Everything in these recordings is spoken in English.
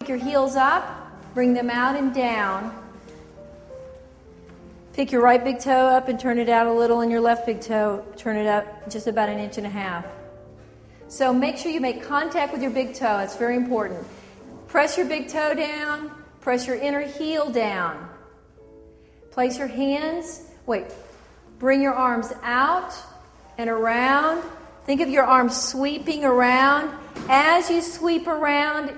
Pick your heels up, bring them out and down. Pick your right big toe up and turn it out a little, and your left big toe, turn it up just about 1.5 inches. So make sure you make contact with your big toe. It's very important. Press your big toe down, press your inner heel down. Place your hands, bring your arms out and around. Think of your arms sweeping around. As you sweep around,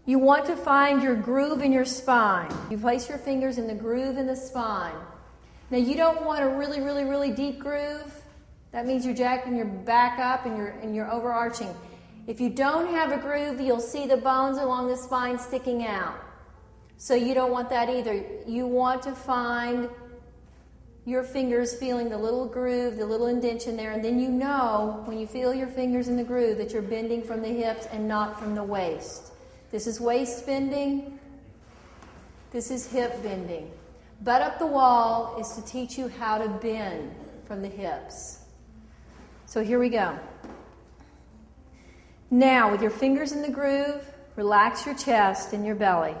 you want to find your groove in your spine. You place your fingers in the groove in the spine. Now, you don't want a really, really, really deep groove. That means you're jacking your back up and you're overarching. If you don't have a groove, you'll see the bones along the spine sticking out. So you don't want that either. You want to find your fingers feeling the little groove, the little indentation there, and then you know when you feel your fingers in the groove that you're bending from the hips and not from the waist. This is waist bending. This is hip bending. Butt up the wall is to teach you how to bend from the hips. So here we go. Now, with your fingers in the groove, relax your chest and your belly.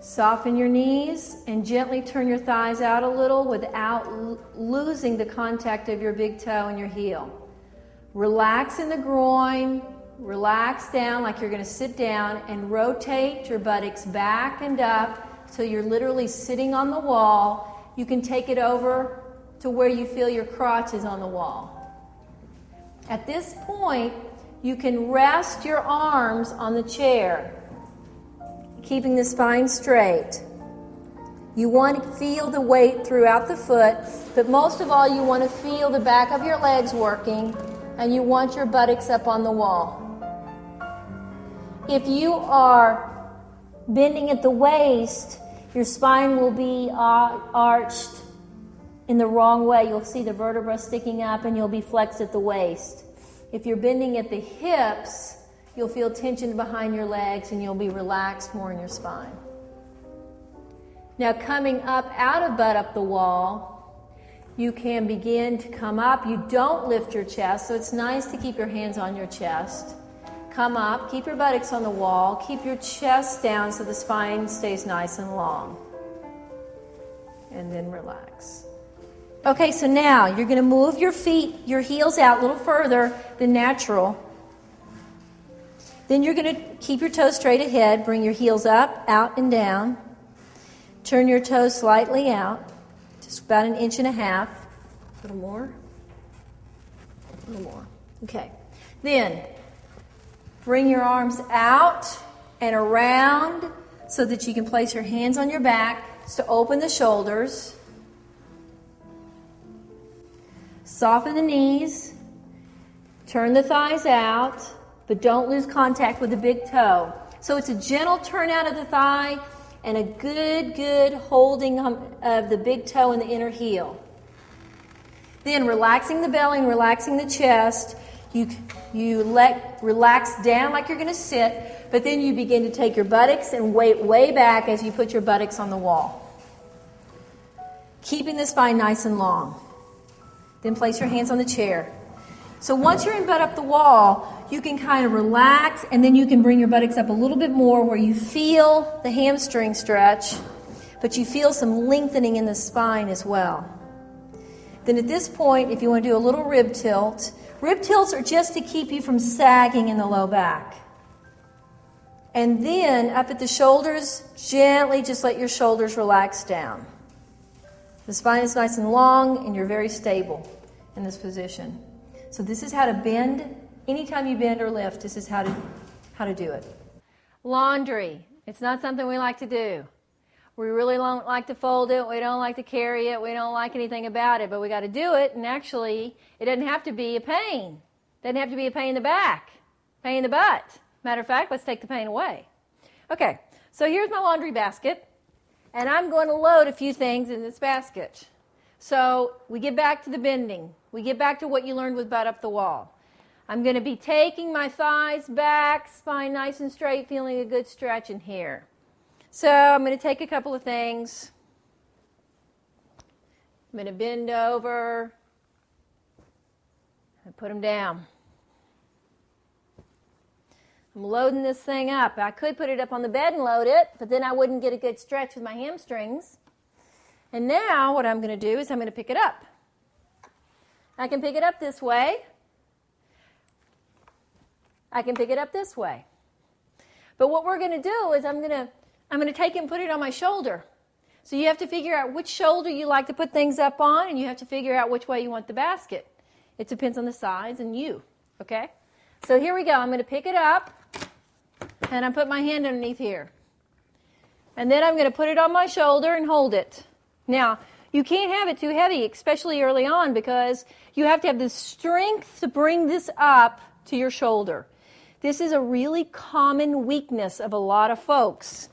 Soften your knees and gently turn your thighs out a little without losing the contact of your big toe and your heel. Relax in the groin, relax down like you're going to sit down, and rotate your buttocks back and up so you're literally sitting on the wall. You can take it over to where you feel your crotch is on the wall. At this point, you can rest your arms on the chair, keeping the spine straight. You want to feel the weight throughout the foot, but most of all, you want to feel the back of your legs working, and you want your buttocks up on the wall. If you are bending at the waist, your spine will be arched in the wrong way. You'll see the vertebra sticking up, and you'll be flexed at the waist. If you're bending at the hips, you'll feel tension behind your legs, and you'll be relaxed more in your spine. Now, coming up out of butt up the wall, you can begin to come up. You don't lift your chest, so it's nice to keep your hands on your chest. Come up, keep your buttocks on the wall, keep your chest down so the spine stays nice and long. And then relax. Okay, so now you're going to move your feet, your heels out a little further than natural. Then you're going to keep your toes straight ahead. Bring your heels up, out, and down. Turn your toes slightly out, just about 1.5 inches. A little more. A little more. Okay. Then bring your arms out and around so that you can place your hands on your back to open the shoulders. Soften the knees. Turn the thighs out, but don't lose contact with the big toe. So it's a gentle turn out of the thigh and a good holding of the big toe and the inner heel. Then relaxing the belly and relaxing the chest, you relax down like you're going to sit, but then you begin to take your buttocks and weight way back as you put your buttocks on the wall. Keeping the spine nice and long. Then place your hands on the chair. So once you're in butt up the wall, you can kind of relax, and then you can bring your buttocks up a little bit more where you feel the hamstring stretch, but you feel some lengthening in the spine as well. Then at this point, if you want to do a little rib tilts are just to keep you from sagging in the low back. And then up at the shoulders, gently just let your shoulders relax down. The spine is nice and long, and you're very stable in this position. So this is how to bend. Anytime you bend or lift, this is how to do it. Laundry. It's not something we like to do. We really don't like to fold it. We don't like to carry it. We don't like anything about it, but we got to do it. And actually, it doesn't have to be a pain. It doesn't have to be a pain in the back, pain in the butt. Matter of fact, let's take the pain away. Okay, so here's my laundry basket, and I'm going to load a few things in this basket. So we get back to the bending. We get back to what you learned with butt up the wall. I'm going to be taking my thighs back, spine nice and straight, feeling a good stretch in here. So I'm going to take a couple of things. I'm going to bend over and put them down. I'm I'm loading this thing up. I could put it up on the bed and load it, but then I wouldn't get a good stretch with my hamstrings. And now what I'm going to do is I'm going to pick it up. I can pick it up this way. I can pick it up this way. But what we're going to do is I'm going to take it and put it on my shoulder. So you have to figure out which shoulder you like to put things up on, and you have to figure out which way you want the basket. It depends on the size and you, okay? So here we go. I'm going to pick it up, and I put my hand underneath here. And then I'm going to put it on my shoulder and hold it. Now, you can't have it too heavy, especially early on, because you have to have the strength to bring this up to your shoulder. This is a really common weakness of a lot of folks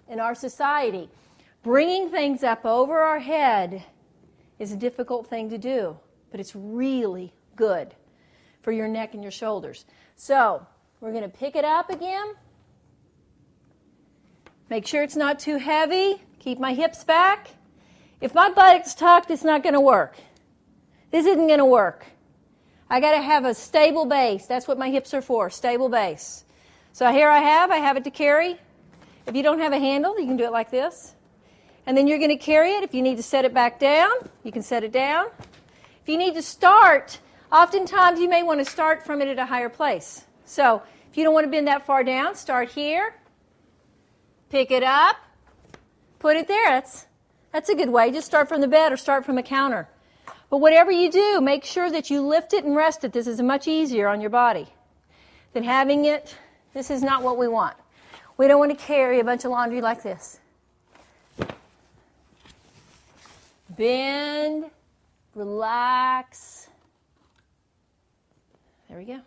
in our society. Bringing things up over our head is a difficult thing to do, but it's really good for your neck and your shoulders. So we're going to pick it up again. Make sure it's not too heavy. Keep my hips back. If my buttocks tucked, it's not going to work. This isn't going to work. I got to have a stable base. That's what my hips are for, stable base. So here I have it to carry. If you don't have a handle, you can do it like this. And then you're going to carry it. If you need to set it back down, you can set it down. If you need to start, oftentimes you may want to start from it at a higher place. So if you don't want to bend that far down, start here. Pick it up. Put it there. That's a good way. Just start from the bed or start from a counter. But whatever you do, make sure that you lift it and rest it. This is much easier on your body than having it. This is not what we want. We don't want to carry a bunch of laundry like this. Bend, relax. There we go.